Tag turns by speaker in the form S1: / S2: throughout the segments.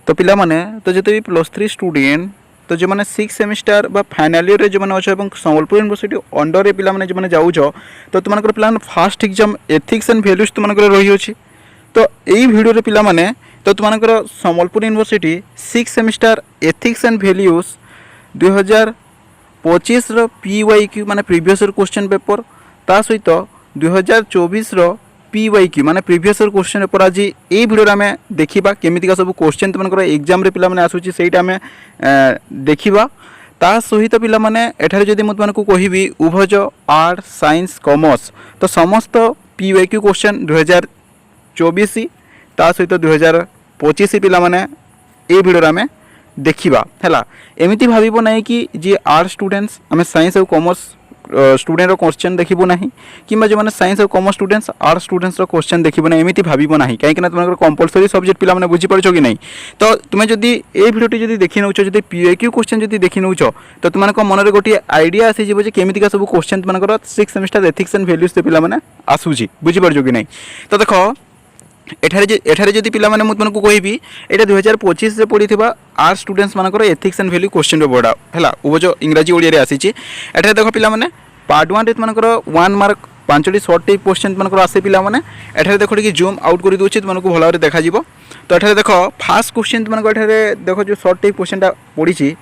S1: तो पिला माने तो जते भी +3 स्टूडेंट तो जो मैंने 6 सेमिस्टर बा फाइनल ईयर जो मैंने अच्छे संबलपुर यूनिवर्सिटी अंडर पे मैंने जो मैंने जाऊछ तो तुम पिला fast exam ethics and values तुम रही अच्छी। तो यही भिडियो पिला माने तो तुम Sambalpur university 6 semester ethics and values 2025 PYQ माने प्रीवियस ईयर क्वेश्चन पेपर ता सहित 2024 PYQ माने प्रीवियस ईयर क्वेश्चन पेपर आज ये भिडियो आम देखा केमिका सब क्वेश्चन तुम एग्जाम पे पे आसूँ से आम देखा ता सहित पिला माने एठारे जदि मु तुमको कहबी उभज आर्ट साइंस कॉमर्स तो समस्त PYQ क्वेश्चन 2024 ता सहित 2025 पिला माने ये भिडियो आम देखा है। एमती भाव ना कि जी आर्ट स्टूडेंट्स आम साइंस और कॉमर्स स्टूडेंट क्वेश्चन देखबू ना कि जो मैंने साइंस और commerce students art students question देखबू ना एमती भाव ना कहीं तुम कंपलसरी सब्जेक्ट पिला मैंने बुझीपार कि नहीं। तो तुम्हें जदि ये भिडियोटी जब देखी नौ जब PYQ क्वेश्चन जब देखी नौ तो तुम मन गोटे आइडिया आसीज केमिका सब क्वेश्चन तुम 6 सेमिस्टर एथिक्स एंड वैल्यूज से पिला मैंने आसूची बुझीपार कि नहीं। तो देख एठारे जदि पिला माने तुमको कहबी एटा 2025 से पड़ी आर्ट स्टूडेंट्स मानकर ethics and value question paper है वो जो इंग्राजी ओडिया आसी एठारे देख पिला माने पार्ट 1 रे तुमको 1 मार्क 5टी शॉर्ट टाइप क्वेश्चन तुमको आसे पिला माने एठारे देखो कि जूम आउट कर दूची तुमको भल भाव देखा जिवो। तो एठारे देख फास्ट क्वेश्चन तुमको एठारे देख जो शॉर्ट टाइप क्वेश्चनटा पड़ी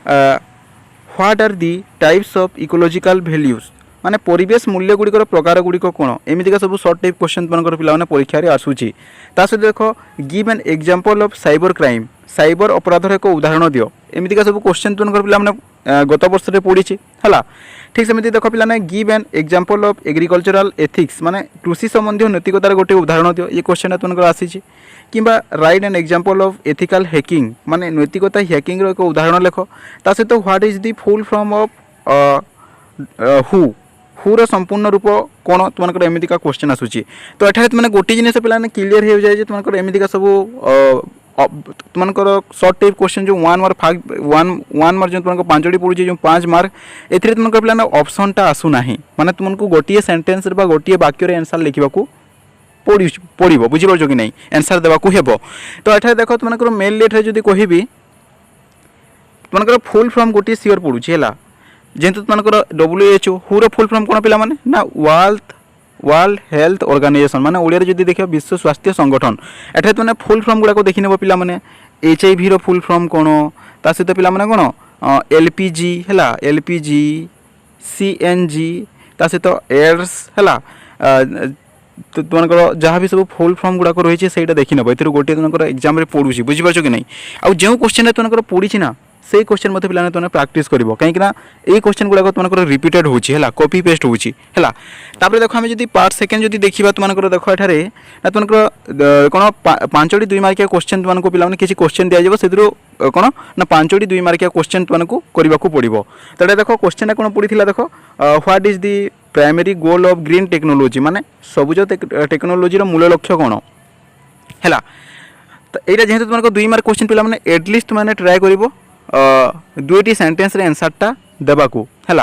S1: what are the types of ecological values माने परिवेश मूल्य गुड़िकर प्रकार गुड़िक कौन एमतीका सब शॉर्ट टाइप क्वेश्चन तुमको पिला परीक्षा आसूची। ता सहित देख give an example of cyber crime cyber अपराधर एक उदाहरण दियो एमतीका सब क्वेश्चन तुमको पिला गत वर्ष में पड़ी है। ठीक सेमती देख पिला give an example of agricultural ethics माने कृषि संबंधी नैतिकतार गोटे उदाहरण दियो ये क्वेश्चन तुमको आसी किंबा write an example of ethical hacking माने नैतिकता हैकिंग एक उदाहरण लेख। ता सहित what is the full form of हुर संपूर्ण रूप कौन तुमको एमतीका क्वेश्चन आसूची। तो एठारे तुमने गोटे जिन पे क्लीयर हो जाए तुमको एमतीका सब तुमको शॉर्ट टाइप क्वेश्चन जो 1 मार्क जो तुमको 5टी पड़ी जो 5 मार्क ए तुमको पे ऑप्शनटा आसूना माने तुमको गोटे सेंटेंस गोटे वाक्य आंसर लिखा पड़ो बुझीपार कि नहीं आंसर देवाक हेब। तो एठारे देख तुमको मेनली एठारे जदि कहबी तुमको फुल फॉर्म गोटे सियोर पड़ुची है जेहेतु तुमको WHO हुर फुल फॉर्म कौन पिला माने ना वर्ल्ड हेल्थ ऑर्गेनाइजेशन माने ओडिया रे जदि देखियो विश्व स्वास्थ्य संगठन एठारे तुमने फुल फॉर्म गुड़ा को देखि नेबो पिला माने HIV रो फुल फॉर्म कौन ता सहित पिला माने कौन LPG है LPG CNG ता सहित एड्स है तो तुमको जहाँ भी सब फुल फॉर्म गुड़ाक रही है देखी नेब ए गोटे तुमको एग्जाम रे पड़ुची बुझीपार कि नहीं। आउ जो क्वेश्चन तुमको पड़ी ना से क्वेश्चन मत पे तुमने प्राक्टिस कर कहीं ये क्वेश्चन गुड़ाक तुमको रिपीटेड होगा कॉपी पेस्ट होगा। देख आम जब पार्ट सेकेंड जब देखा तुमको देख एठारे ना तुमको कौन 5टी 2 मार्किया क्वेश्चन तुमको पे किसी क्वेश्चन दिज्व से कौन ना 5टी 2 मार्किया क्वेश्चन तुमको करने को पड़ो। तो देख क्वेश्चन कौन पड़ी देख what is the primary goal of green technology माने सबुज टेक्नोलॉजी मूल लक्ष्य कौन है। तो यहाँ जेहेतु तुमको 2 मार्क क्वेश्चन पे एटलिस्ट तुमने ट्राए कर 2टी सेंटेंस रे आंसरटा देवाकू है।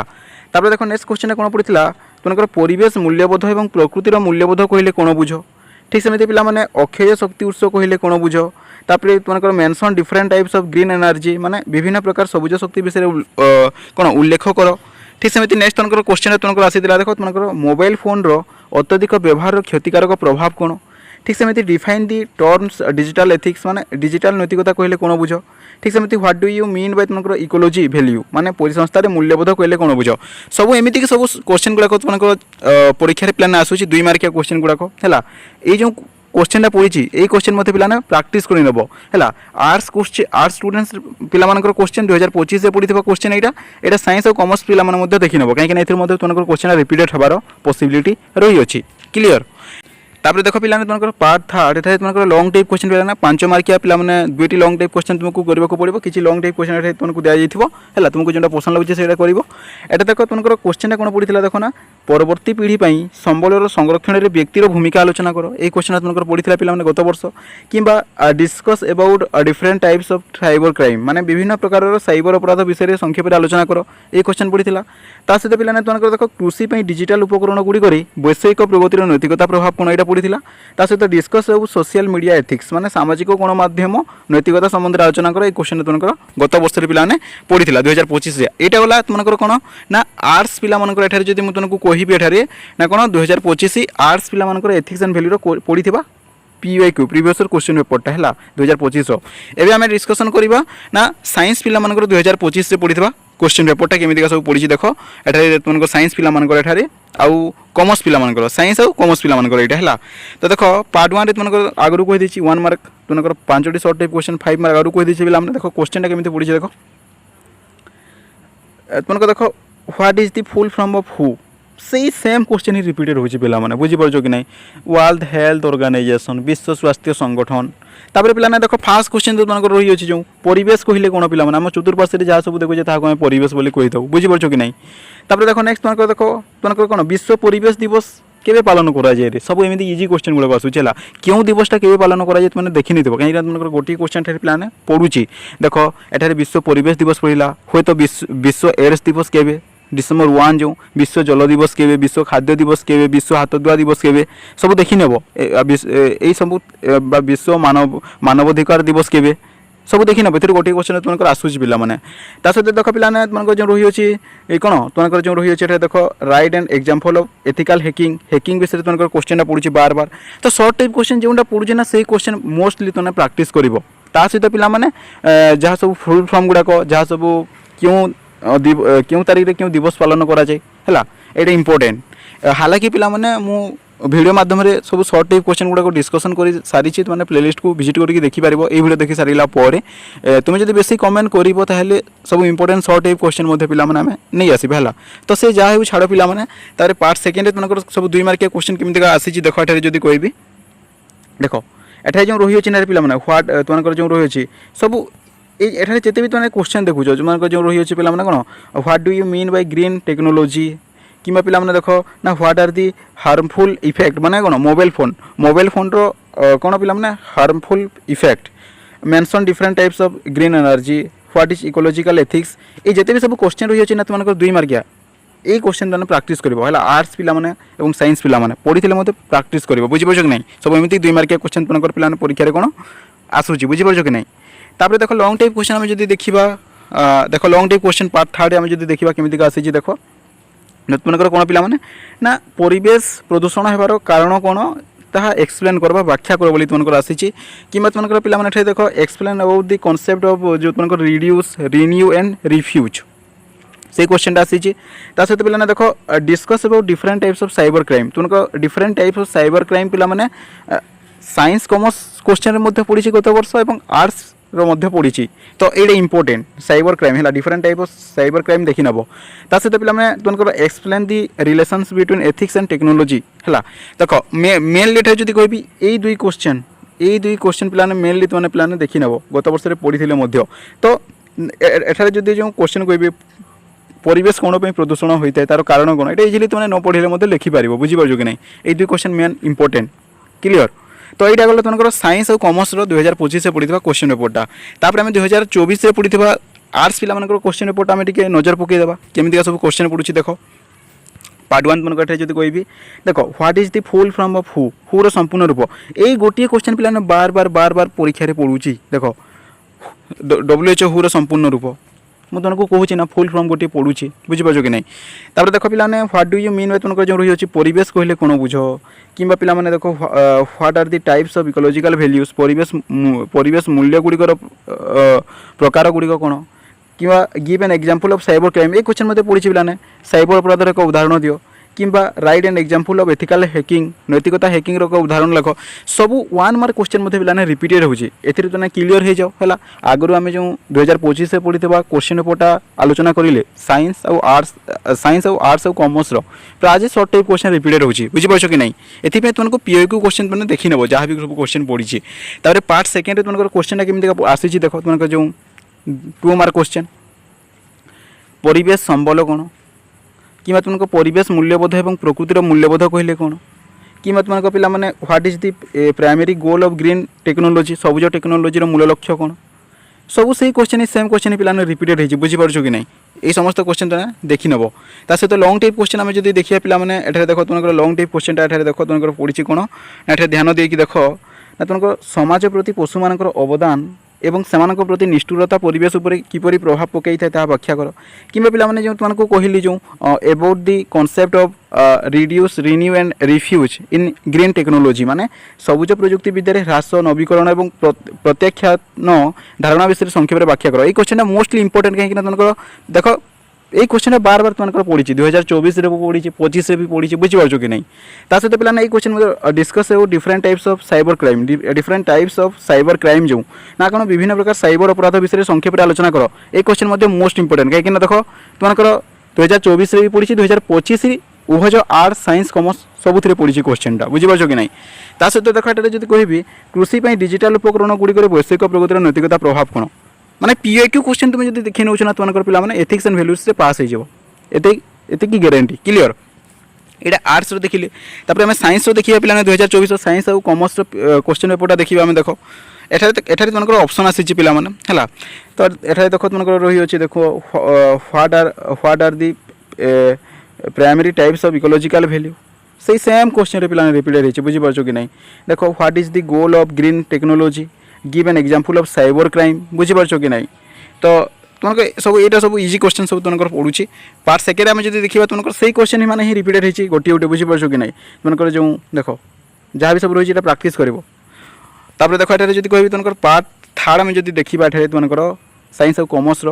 S1: देख नेक्स्ट क्वेश्चन कौन पड़ा तुमको परिवेश मूल्यबोध और प्रकृतिर मूल्यबोध कहले कौन बुझ। ठीक सेमती पिला माने अक्षय शक्ति उत्स कहले कौन बुझ। तापर तुमको mention different types of green energy माने विभिन्न प्रकार सबुज शक्ति विषय कौन उल्लेख कर। ठीक सेमती नेक्स्ट तुमको क्वेश्चन तुमको आसी देख तुमको मोबाइल फोन रो अत्यधिक व्यवहार क्षतिकारक प्रभाव कौन। ठीक सेमती define the terms digital ethics माने डिजिटल नैतिकता कहले कौन बुझ। ठीक सेमती what do you mean bye तुमको इकोलॉजी वैल्यू माने परिसंस्था मूल्यबोध कहले कौन बुझ। सब एमती सब क्वेश्चन गुड़ाक तुमको परीक्षा प्लान आसूची 2 मार्किया क्वेश्चन गुड़ाक है। ये जो क्वेश्चन पड़ी ये क्वेश्चन मत पे प्राक्टिस कर नेब है। आर्ट्स स्टूडेंट्स पिला क्वेश्चन 2025 से पड़ी क्वेश्चन यहाँ साइंस और कॉमर्स पिला देखी नेब कहीं तुमको क्वेश्चन रिपीटेड हबार पॉसिबिलिटी रही अच्छी क्लियर। तापर देख पिला तुमको पार्ट 3 एठारे तुमको लॉन्ग टाइप क्वेश्चन पिला 5 मार्किया पिला 2टी लॉन्ग टाइप क्वेश्चन तुमको करने को पड़ो किसी लॉन्ग टाइप क्वेश्चन एठारे तुमको दिया है तुमको जो पसंद लगे से कर। एटा देख तुमको क्वेश्चन कौन पड़ा देख ना परवर्ती पीढ़ी संबलर संरक्षण में व्यक्तिर भूमिका आलोचना कर। ये क्वेश्चन तुमको पड़ा पे गत वर्ष कि discuss about different types of cyber crime माने विभिन्न प्रकार साइबर अपराध विषय संक्षेप में आलोचना कर। ये क्वेश्चन पड़ा सहित पे तुमको देख कृषि डिजिटल उपकरण गुड़िक वैषयिक प्रगतिर नैतिकता प्रभाव कौन यहाँ पड़ा ता सहित डिस्कस सब सोशल मीडिया एथिक्स माने सामाजिक गणमाध्यम नैतिकता संबंध आलोचना कर क्वेश्चन तुमको गत वर्ष पे पड़ी 2025 यहाँ गला तुमको कौन ना आर्ट्स पिला जब मुझे तुमको कहबी एठारे ना कौन 2025 आर्ट्स पिला एथिक्स एंड वैल्यू पड़ी PYQ प्रीवियस क्वेश्चन पेपरटा है 2025 एवं आम डिस्कसन करवा ना साइंस पिला 2025 पड़ी क्वेश्चन पेपरटा केमिका सब पड़ी देख एठारे तुमको साइंस पिला आउ कॉमर्स पिला साइंस आउ कॉमर्स पिला है तो देख पार्ट 1 तुमको आगु कहीदे 1 मार्क तुमको 5टी शॉर्ट टाइप क्वेश्चन 5 मार्क आगु कहीदे पे देख क्वेश्चन केमी पड़ी देख तुमको देख what is the full form of who सही सेम क्वेश्चन ही रिपीटेड होची पिला माने बुझी परछो कि नहीं वर्ल्ड हेल्थ ऑर्गेनाइजेशन विश्व स्वास्थ्य संगठन तापर पिला देखो फास्ट क्वेश्चन जो तुमको रही अछि जो परिवेश कहले कोन पिला माने हम चतुर्पार्श्व जहाँ सब देखो ताको हम परिवेश बोली कहि दउ बुझी परछो कि नहीं तापर देखो नेक्स्ट तुमको देखो तुमको कोन विश्व परिवेश दिवस केबे पालन करा जाए रे सब एमिति इजी क्वेश्चन गुलो आसुचेला क्यों दिवसटा केबे पालन करा जाए माने देखि निथिबो कहीं तुमको गोटी क्वेश्चन ठेर प्लान पडुची देखो एठारे विश्व परिवेश दिवस पड़िला होय तो विश्व एड्स दिवस केबे डिसेम्बर 1 जो विश्व जल दिवस केबे विश्व खाद्य दिवस केबे विश्व हाथ धुआ दिवस केबे सब देखि नेबो ए सब विश्व मानवाधिकार दिवस केबे सब देखि नेबो एथि गोटे क्वेश्चन तुमको आसुची पिला माने ता सहित देख पिला ने तुमको जो रही अछि ए कोन तुमको जो रही अछि एटा देखो right and example of ethical hacking विषय तुमको क्वेश्चन पड़ुची बार बार तो शॉर्ट टाइप क्वेश्चन जोंडा पड़ुची ना सेही क्वेश्चन मोस्टली तुमने प्रैक्टिस करिवो ता सहित पिला माने जहाँ सब फुल फॉर्म गुडा को जहाँ सब क्यों तारीख रे क्यों दिवस पालन करा जाए है ये इंपोर्टेंट हालांकि पिला माने मु वीडियो माध्यम रे सब शॉर्ट टाइप क्वेश्चन गुडा को डिस्कशन कर सारी मैंने प्लेलिस्ट को विजिट करके देखि पारिबो ए वीडियो देखि सारिला परे तुम जब बेसी कमेंट करिवो ताहले सब इंपोर्टेंट शॉर्ट टाइप क्वेश्चन मध्ये पिला माने हमें नहीं आसीबे हला तो से जा हे छाड़ पिला माने तारे पार्ट सेकंड रे तुमको सब 2 मार्क क्वेश्चन केमिति का आसी देखो एठारे जदी कहबी देखो एठारे जो रही अछि ना पिला माने व्हाट तुमको जो रही अछि सब एठारे जेते भी तुमने क्वेश्चन देखुछ जो जो रही अछि पिला माने कोन what do you mean by green technology किमा पिला माने देखो ना what are the harmful effect माने कोन मोबाइल फोन रो कोन पिला माने harmful effect mention different types of green energy what is ecological ethics ए जेते भी सब क्वेश्चन रही अछि ना तुमको 2 मार्किया ए क्वेश्चन तुमने प्रैक्टिस करबो हला आर्ट्स पिला माने एवं साइंस पिला माने पढिथिले मते प्रैक्टिस करबो बुझि परछो कि नहीं सब एमिति 2 मार्किया क्वेश्चन तुमको पिला माने परीक्षा रे कोन आसुची बुझि परछो कि नहीं तापर देखो लॉन्ग टाइप क्वेश्चन आम जब देखा देखो लॉन्ग टाइप क्वेश्चन पार्ट 3 आम जब देखा केमिति आसी देखो तुमको कौन पिला माने ना परिवेश प्रदूषण होबार कारण कौन ताहा एक्सप्लेन करबा व्याख्या कर बोली तुमको आसी कि तुमको पिला माने देखो explain about the concept of जो तुमको रिड्यूस रिन्यू एंड रिफ्यूज से क्वेश्चन आसी सहित पिला देखो discuss about different types of cyber crime तुमको different types of cyber crime पिला माने साइंस कॉमर्स क्वेश्चन मध्ये पड़ी गत वर्ष और आर्ट्स रो पड़ी तो ये इंपोर्टेंट साइबर क्राइम है different type of cyber crime देखि नब ता सहित पिला माने तुमको explain the relations between ethics and technology है देख मेनली जब कहबी ये 2 क्वेश्चन पिला मेनली तुमने पिला देखि नब गत वर्ष पढ़ी मध्य तो एठारे जदि जो क्वेश्चन कहबी परिवेश कौन प्रदूषण होता है तार कारण कौन ये इजिली तुमने न पढ़े लिखिपार बुझीपार कि नहीं ये 2 क्वेश्चन मेन इंपोर्टेंट क्लियर तो यहाँ गला तुमको साइंस और कॉमर्स 2025 से पड़ी क्वेश्चन पेपरटा तापर आम 2024 से पड़ी आर्ट्स पिला क्वेश्चन पेपरटा आम टे नजर पकईदेवा केमिका सब क्वेश्चन पड़ुची देख पार्ट 1 तुमको एठारे जब कहबी देखो what is the full form of हु रो संपूर्ण रूप यही गोटे क्वेश्चन पिला बार बार परीक्षा रे पड़ुची देखो WHO हु रो संपूर्ण रूप मुझे तुमको कहूँ ना फुल फॉर्म गोटे पढ़ुची बुझीपार कि नहीं तापर देखो पिला what do you mean bye तुमको जो रही परिवेश कहले कौन बुझ कि पिला माने देखो what are the types of ecological values परिवेश मूल्य गुड़िकर प्रकार गुड़िक कौन कि give an example of cyber crime ये क्वेश्चन मते पड़ी पिलाने साइबर अपराधर एक उदाहरण दियो किंबा write and example of ethical hacking नैतिकता हैकिंग रो उदाहरण लिख सब 1 मार्क क्वेश्चन मते पिलाने रिपीटेड होची एथिरे तने क्लियर हो जाओ हला आगरु आमे जो 2025 से पढ़ीथबा क्वेश्चन पेपरटा आलोचना करिले साइंस और आर्ट्स और कॉमर्स रो प्राय शॉर्ट टाइप क्वेश्चन रिपीटेड होची बुझी परछो कि नहीं एथि पे तुमको PYQ क्वेश्चन तने देखि नेबो जहां भी सब क्वेश्चन पढ़ीची तारे पार्ट सेकंड रे तुमको क्वेश्चन केमिति आसीची देखो तुमको जो 2 मार्क क्वेश्चन परिवेश संबल कौन कि तुमको परिवेश मूल्यबोध और प्रकृतिर मूल्यबोध कहले कौन कि तुमको पिला माने what is the primary goal of green technology सबुज टेक्नोलॉजी मूल लक्ष्य कौन सब से क्वेश्चन सेम क्वेश्चन पिला रिपीटेड हो बुझीपार कि नहीं এই সমস্ত কোশ্চেন তুমি দেখি নেব। তা সহ লং টাইপ কোশ্চেন আমি যদি দেখিয়া পিলামানে এଠାରେ দেখ তোমার লং টাইপ কোশ্চেনটা এଠାରେ দেখ তোমার পড়িছি কোণ না এଠାରେ ধ্যান দিয়ে দেখ না তোমার সমাজ প্রতি পশুমানଙ୍କର অবদান এবং সেମାନଙ୍କ প্রতি নিষ্ঠুরতা পরিবেশ উপরে কিপরি প্রভাব পকাই থাকে তাহা ব্যাখ্যা কর। কিংবা পিলামানে যে তোমাকে কহিলি যে about the concept of reduce renew and refuse in green technology মানে সবুজ প্রযুক্তিবিদ্যার হ্রাস নবীকরণ এবং প্রত্যাখ্যান ধারণা বিষয়ে সংক্ষেপে ব্যাখ্যা কর। এই কোশ্চেনটা মোস্টলি ইম্পর্টেন্ট কাহিঁকি না তোমার দেখো এই কোশ্চেনটা বার বার তোমার পড়িছি 2024 পড়িছি 25 भी पढ़ी बुझीपार कि नहीं। ता सहित पे ये क्वेश्चन डिस्कस हो different types of cyber crime different types of cyber crime जो ना कौन विभिन्न प्रकार साइबर अपराध विषय संक्षेप में आलोचना कर। ये क्वेश्चन मोस्ट इंपोर्टेंट कहीं देख तुम्हार 2024 भी पढ़ी 2025 उभय आर्ट साइंस कॉमर्स सबुथिरे पड़ी क्वेश्चनटा बुझीपार कि नहीं। ता सहित देख ये जो कहि कृषि डिजिटल उपकरण गुड़िक वैश्विक प्रगतिर नैतिकता प्रभाव कौन माने पीआईक्यू क्वेश्चन तुम जो देखी नौ ना तुम्हारे पिला माने एथिक्स एंड वैल्यूज से पास हो एत की गारंटी क्लियर। ये आर्ट्स देखिले तापर आम साइंस देखिए पिला 2024 साइंस और कॉमर्स क्वेश्चन पेपरटा देखिए आम देख एठारे तुमको ऑप्शन आसी पिला माने है तो एठारे देख तुमको रही अच्छे देखो what are the primary types of ecological value से सेम क्वेश्चन पिला रिपीटेड होती बुझीपार कि नहीं। देखो what is the goal of green technology give an example of cyber crime बुझीपार कि नहीं। तो तुमको सब यहाँ सब इजी क्वेश्चन सब तुमको पढ़ुची पार्ट सेकेंड आम जो देखा तुमको सही क्वेश्चन ही माने ही रिपीटेड होती गोटे गोटे बुझीपार कि नहीं। तुमको जो देख जहाँ भी सब रही है प्राक्ट कर देख ये कह तुमको पार्ट थर्ड आम जो देखा ये तुमको साइंस और कॉमर्स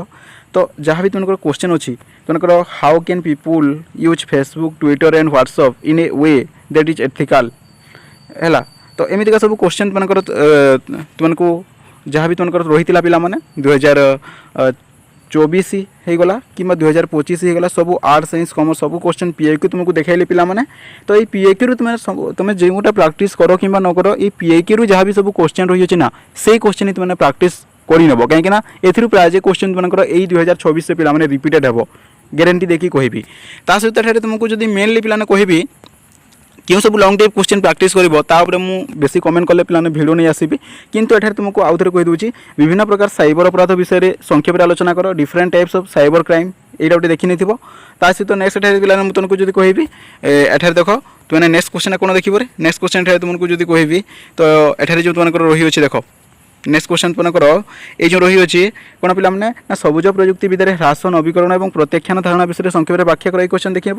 S1: तो जहाँ भी तुमको क्वेश्चन अच्छी तुमको how can people use Facebook Twitter and WhatsApp in a way that is ethical है। तो एमती का सब क्वेश्चन तुमको जहाँ भी तुमको रही है पिला माने 2024 होगला कि 2025 होगला सब आर्ट साइंस कॉमर्स सब क्वेश्चन पीआईक्यू तुमको देखाइले पिला माने। तो ये पीआईक्यू तुम जोटा प्राक्टिस कर कि न कर ये पीआईक्यू जहाँ भी सब क्वेश्चन रही है ना से क्वेश्चन ही तुमने प्राक्टिस कर नब कहीं ए प्राय क्वेश्चन तुमको यही 2024 से पिला रिपीटेड हे गारंटी देखिए कहबी। ता सहित तुमको जो मेनली पिला कहबी क्यों सब लंग टाइप क्वेश्चन प्राक्टिस कर बेसी कमेंट कले पिलाने वीडियो नहीं आसबि किंतु एठारे तुमको आउ थे कहीदे विभिन्न प्रकार साइबर अपराध विषय संक्षेप में आलोचना कर different types of cyber crime यहाँ गोटे देखी नहीं ता सहित नेक्स्ट एठारे पिलाने तुमको जो कहबी एठारे देख तुमने नेक्स्ट क्वेश्चन कौन देखिए नेक्स्ट क्वेश्चन एठारे तुमको जो कहबी तो एठारे जो तुमको रही अच्छे देख नेक्स्ट क्वेश्चन तुमको ये जो रही अच्छे कौन पिला ना सबुज प्रजुक्तिविद्यार ह्रास नवीकरण और प्रत्याख्यान धारणा विषय संक्षेप में व्याख्या कर क्वेश्चन देखिए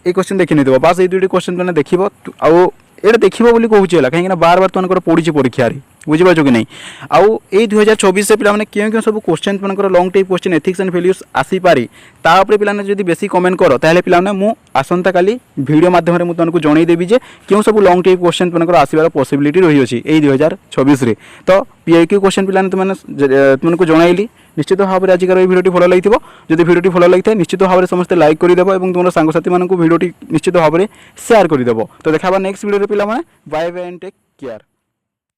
S1: ये क्वेश्चन देखी नहीं बास ये दुईट क्वेश्चन तुमने देख आउ ये देखो बोली कहूँ कहीं बार बार तुमको पड़ी परीक्षा बुझीपार कि नहीं। आउ ये 2024 से पिला क्यों क्यों सब क्वेश्चन तुमको long type question ethics and values आसीपारी तापर पिला जो बेसी कमेंट कर ताहले पिला मु आसंता काली वीडियो माध्यम रे तुमको जनईदेवी जे क्यों सब लंग टाइप क्वेश्चन तुमको आसबार पॉसिबिलिटी रही अच्छी यही 2024 रे। तो पीआईक्यू क्वेश्चन पिला तुमको जनईली निश्चित भाव में आजिकार भिडियो भल लगी जब भिडियो भल लगी है निश्चित भाव में समस्त लाइक करदेव और तुम सांगसाथी भिडियो निश्चित भाव में शेयर करदेव। तो देखा नेक्स्ट वीडियो पिला bye bye and take care.